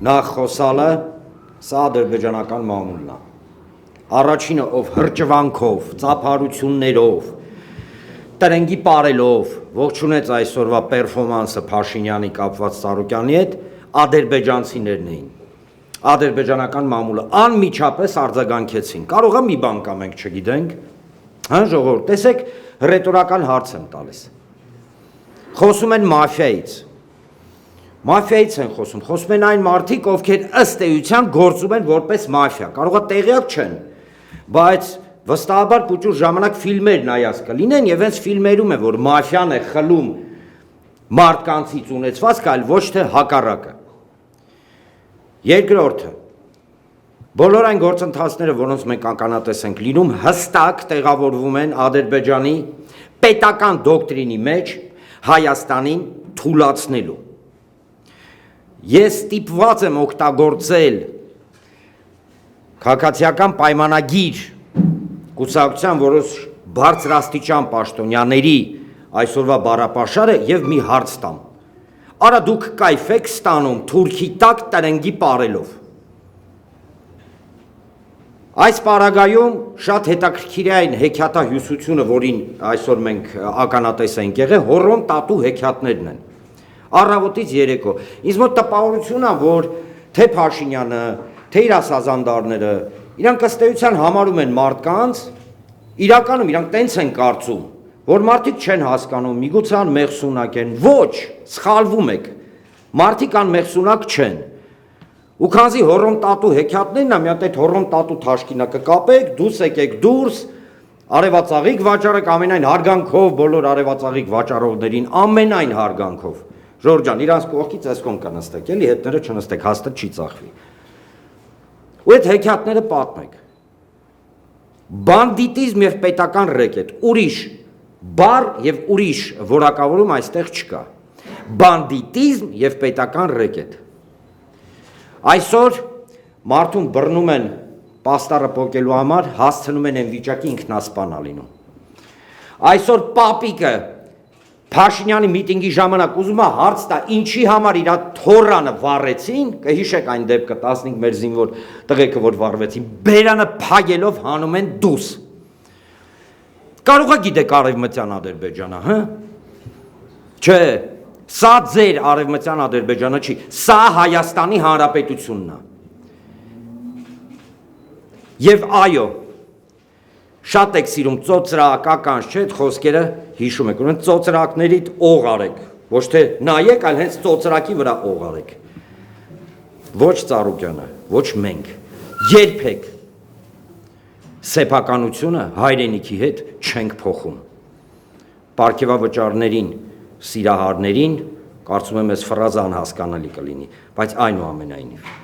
Նախ խոսալը սա ադրբեջանական մամուլն է։ Առաջինը ով հրճվանքով, ծափարություններով, տրենգի պարելով ողջունեց այսօրվա պերֆորմանսը Փաշինյանի կապված Սարոկյանի հետ, ադրբեջանցիներն էին։ Ադրբեջանական մամուլը անմիջապես արձագանքեցին։ Կարող է մի բան կա մենք չգիտենք, հա ժողովուրդ, տեսեք, ռետորական հարց եմ տալիս։ Խոսում են մաֆիայից։ Մաֆիայից են խոսում են այն մարդիկ, ովքեր ըստ էության գործում են որպես մաֆիա, կարող է տեղյակ չեն, բայց վստահաբար կուճուր ժամանակ ֆիլմեր նայած կլինեն եւ հենց ֆիլմերում է, որ մաֆիան է խլում մարդկանցից ունեցվածքը, այլ ոչ թե հակառակը։ Երկրորդը, բոլոր այն գործընթացները, որոնց մենք ականատես ենք լինում, հստակ տեղավորվում են Ադրբեջանի պետական դոկտրինի մեջ Հայաստանին թուլացնելու։ Ես ստիպված եմ օգտագործել քաղաքացիական պայմանագիր կուսակցության որոշ բարձրաստիճան պաշտոնյաների այսօրվա բառապաշարը եւ մի հարց տամ։ Արա դուք կայֆ եք ստանում Թուրքի տակ տրենգի պարելով։ Այս պարագայում շատ հետաքրքիր է այն հեքիաթահյուսությունը, որին այսօր մենք ականատես ենք եղել, հոռոմ տատու հեքիաթներն են։ Առավոտից երեկո։ Ինձ մոտ տպավորություն է, որ թե Փաշինյանը, թե իր ասազանդարները, իրանք ըստ էության համարում են մարդկանց, իրականում իրանք տենց են կարծում, որ մարդիկ չեն հասկանում, միգուցե անմեղսունակ են։ Ոչ, սխալվում եք։ Մարդիկ անմեղսունակ չեն։ Ու քանզի հոռոմ տատու հեքիաթներն է, մի հատ այդ հոռոմ տատու թաշկինը կկապեք, դուրս եկեք դուրս, արևածաղիկ վաճառեք ամենայն հարգանքով բոլոր արևածաղիկ վաճառողներին, ամենայն հարգանքով։ Ժորժ ջան, իրանց կողքից այս կողմ կնստեք, էլի հետները չնստեք, հաստատ չի ծախվի։ Ու այդ հեքիաթները պատմեք։ Բանդիտիզմ եւ պետական ռեկետ, ուրիշ բառ եւ ուրիշ որակավորում այստեղ չկա։ Բանդիտիզմ եւ պետական ռեկետ։ Այսօր մարդուն բռնում են պաստառը պոկելու համար, հասցնում են այն վիճակի ինքնասպան լինում։ Այսօր պապիկը Փաշինյանի միտինգի ժամանակ ուզում է հարց տա, ինչի համար իր թորանը վառեցին, կհիշեք այն դեպքը 15 մեր զինվոր տղեկը որ վառվեցին, բերանը փագելով հանում են դուս։ Կարող է գիտեք արևմտյան Ադրբեջանը, հա։ Չէ, սա ձեր արևմտյան Ադրբեջանը չի, սա Հայաստանի Հանրապետությունն է։ Եվ այո, շատ եք սիրում ծոծրակականց, չէ, այդ խոսքերը հիշում եք, ուրեմն ծոծրակներիդ օղ արեք, ոչ թե նայեք, այլ հենց ծոծրակի վրա օղ արեք։ Ոչ Ծառուկյանը, ոչ մենք, երբեք սեփականությունը հայրենիքի հետ չենք փոխում։ Պարգևավճարներին, սիրահարներին, կարծում եմ այս ֆրազը անհասկանալի կլինի, բայց այնուամենայնիվ